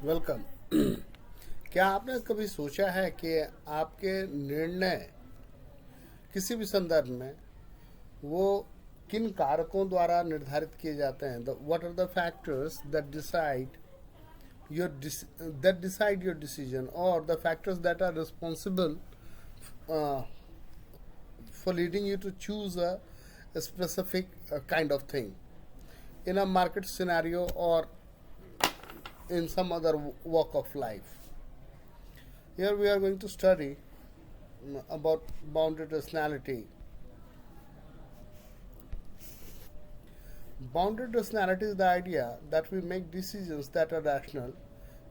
Welcome. क्या आपने कभी सोचा है कि आपके निर्णय किसी भी संदर्भ में वो किन कारकों द्वारा निर्धारित किए जाते हैं? What are the factors that decide your decision, और the factors that are responsible for leading you to choose a specific kind of thing in a market scenario or in some other walk of life. Here we are going to study about bounded rationality. Bounded rationality is the idea that we make decisions that are rational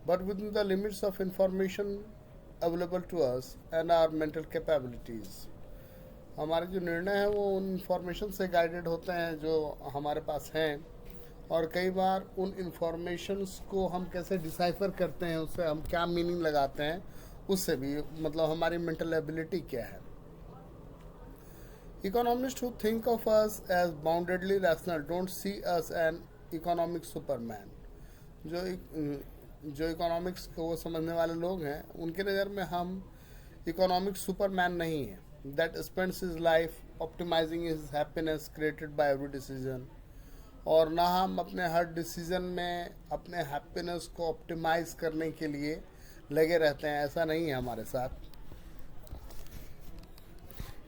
but within the limits of information available to us and our mental capabilities. हमारे जो निर्णय हैं वो उन information से guided होते हैं जो हमारे पास हैं, और कई बार उन इंफॉर्मेशंस को हम कैसे डिसाइफर करते हैं, उससे हम क्या मीनिंग लगाते हैं, उससे भी मतलब हमारी मेंटल एबिलिटी क्या है. Economists who think of us as boundedly rational don't see us an economic superman. जो इकोनॉमिक्स को समझने वाले लोग हैं उनके नज़र में हम इकोनॉमिक सुपरमैन नहीं हैं. That spends his life optimizing his happiness created by every decision. और ना हम अपने हर डिसीजन में अपने हैप्पीनेस को ऑप्टिमाइज करने के लिए लगे रहते हैं. ऐसा नहीं है हमारे साथ.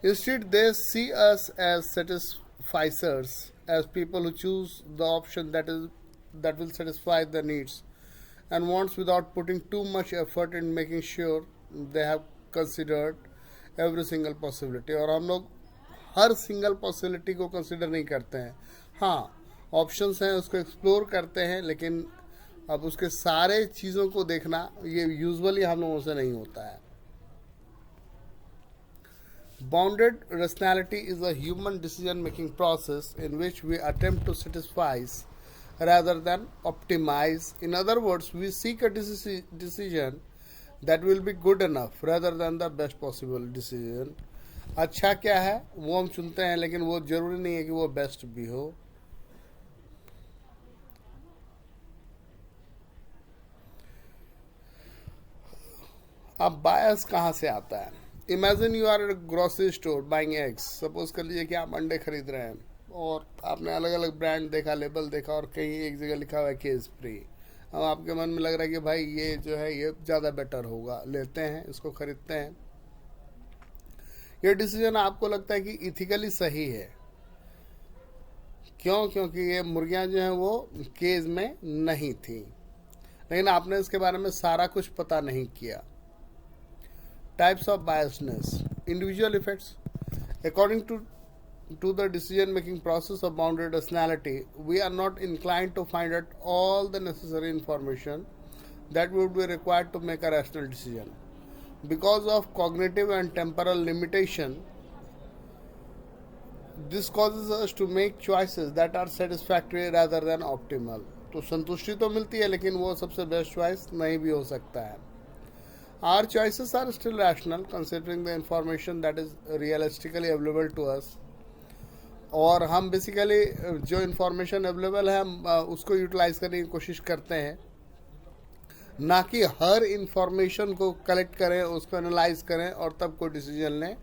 Instead, they see us as satisficers, as people who choose the option that will satisfy their needs and wants without putting too much effort in making sure they have considered every single possibility. और हम लोग हर single possibility को consider नहीं करते हैं. हाँ, options हैं उसको एक्सप्लोर करते हैं, लेकिन अब उसके सारे चीज़ों को देखना ये यूजुअली हम लोगों से नहीं होता है. Bounded rationality is a human decision-making process in which we attempt to satisfy rather than optimize. In other words, we seek a decision that will be good enough rather than the best possible decision. अच्छा क्या है वो हम चुनते हैं, लेकिन वो जरूरी नहीं है कि वो बेस्ट भी हो. अब बायस कहाँ से आता है? Imagine you are at grocery store buying eggs. Suppose कर लीजिए कि आप अंडे खरीद रहे हैं और आपने अलग अलग ब्रांड देखा, लेबल देखा, और कहीं एक जगह लिखा हुआ है केज फ्री. अब आपके मन में लग रहा है कि भाई ये जो है ये ज़्यादा बेटर होगा, लेते हैं, इसको खरीदते हैं. ये डिसीजन आपको लगता है कि इथिकली सही है. क्यों? क्योंकि ये मुर्गियां जो हैं वो केज में नहीं थी, लेकिन आपने इसके बारे में सारा कुछ पता नहीं किया. Types of biasness. Individual effects. According to the decision-making process of bounded rationality, we are not inclined to find out all the necessary information that would be required to make a rational decision. Because of cognitive and temporal limitation, this causes us to make choices that are satisfactory rather than optimal. तो संतुष्टि तो मिलती है, लेकिन वो सबसे best choice नहीं भी हो सकता है. Our choices are still rational considering the information that is realistically available to us. और हम बेसिकली जो इन्फॉर्मेशन अवेलेबल है हम उसको यूटिलाइज करने की कोशिश करते हैं, ना कि हर इन्फॉर्मेशन को कलेक्ट करें, उसको एनालाइज करें और तब कोई डिसीजन लें.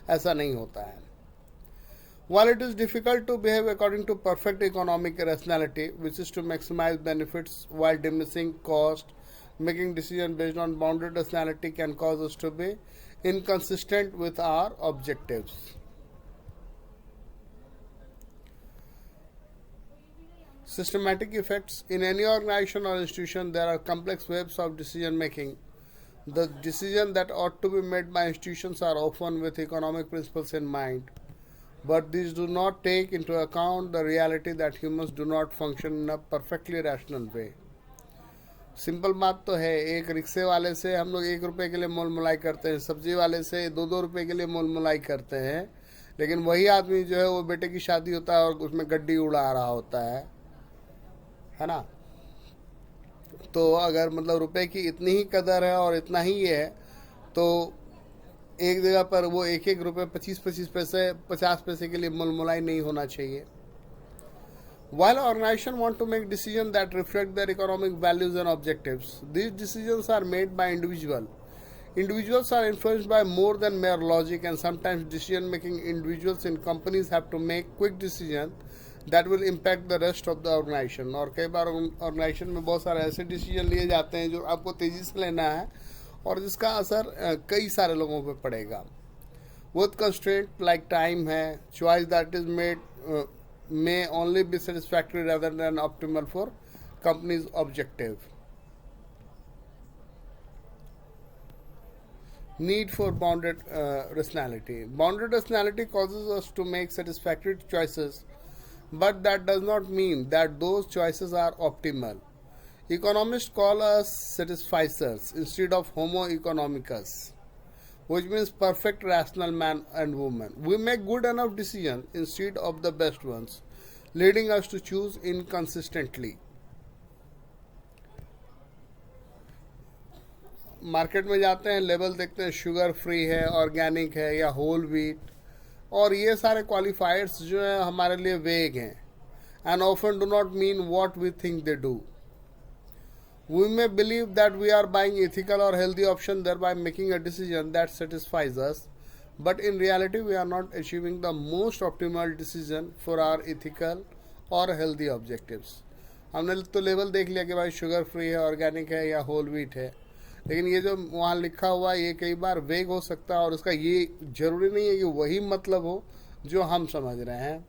ऐसा नहीं होता है. While it is difficult to behave according to perfect economic rationality, which is to maximize benefits while diminishing cost, making decisions based on bounded rationality can cause us to be inconsistent with our objectives. Systematic effects. In any organization or institution, there are complex webs of decision making. The decisions that ought to be made by institutions are often with economic principles in mind, but these do not take into account the reality that humans do not function in a perfectly rational way. Simple बात तो है, एक रिक्शे वाले से हम लोग 1 रुपये के लिए मोल मोलाई करते हैं, सब्जी वाले से 2-2 रुपये के लिए मोल मोलाई करते हैं, लेकिन वही आदमी जो है वो बेटे की शादी होता है और उसमें गड्डी उड़ा रहा होता है ना. तो अगर मतलब रुपए की इतनी ही कदर है और इतना ही है, तो एक जगह पर वो 1-1 रुपये 25-25 पैसे 50 पैसे के लिए मोल मोलाई नहीं होना चाहिए. While organizations want to make decisions that reflect their economic values and objectives, these decisions are made by individuals. Individuals are influenced by more than mere logic, and sometimes decision-making individuals in companies have to make quick decisions that will impact the rest of the organization. और कई बार organisation में बहुत सारे ऐसे decision लिए जाते हैं जो आपको तेज़ी से लेना है और जिसका असर कई सारे लोगों पर पड़ेगा. With constraint like time है, choice that is made may only be satisfactory rather than optimal for company's objective. Need for bounded rationality. Bounded rationality causes us to make satisfactory choices, but that does not mean that those choices are optimal. Economists call us satisficers instead of homo economicus, which means perfect rational man and woman. We make good enough decisions instead of the best ones, leading us to choose inconsistently. Market में जाते हैं, label देखते हैं, sugar free है, organic है या whole wheat, और ये सारे क्वालिफायर्स जो हैं हमारे लिए वेग हैं and often do not mean what we think they do. We may believe that we are buying ethical or healthy option, thereby making a decision that satisfies us, but in reality we are not achieving the most optimal decision for our ethical or healthy objectives. हमने तो level देख लिया कि भाई sugar free है, organic है या whole wheat है, लेकिन ये जो वहाँ लिखा हुआ है ये कई बार वेग हो सकता है और उसका ये जरूरी नहीं है कि वही मतलब हो जो हम समझ रहे हैं.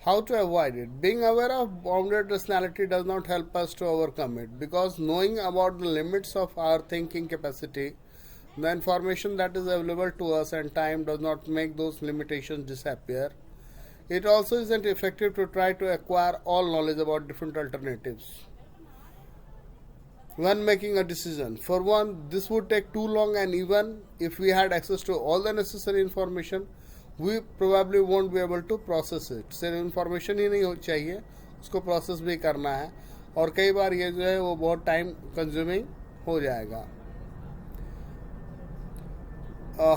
How to avoid it? Being aware of bounded rationality does not help us to overcome it, because knowing about the limits of our thinking capacity, the information that is available to us and time does not make those limitations disappear. It also isn't effective to try to acquire all knowledge about different alternatives when making a decision. For one, this would take too long, and even if we had access to all the necessary information, we probably won't be able to process it. सिर्फ information ही नहीं चाहिए, उसको process भी करना है और कई बार ये जो है वो बहुत टाइम कंज्यूमिंग हो जाएगा.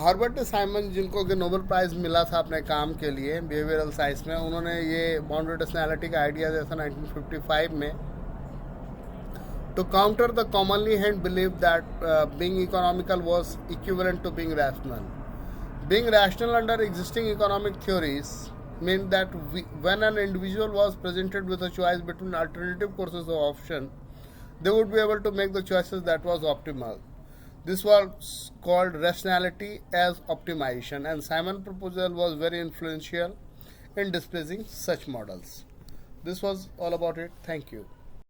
हर्बर्ट साइमन, जिनको कि नोबेल प्राइज़ मिला था अपने काम के लिए बिहेवियरल साइंस में, उन्होंने ये बाउंडेड रैशनैलिटी का आइडिया दिया था 1955 में, to counter the commonly held belief that being economical was equivalent to being rational. Being rational under existing economic theories meant that when an individual was presented with a choice between alternative courses of option, they would be able to make the choices that was optimal. This was called rationality as optimization, and Simon's proposal was very influential in displacing such models. This was all about it. Thank you.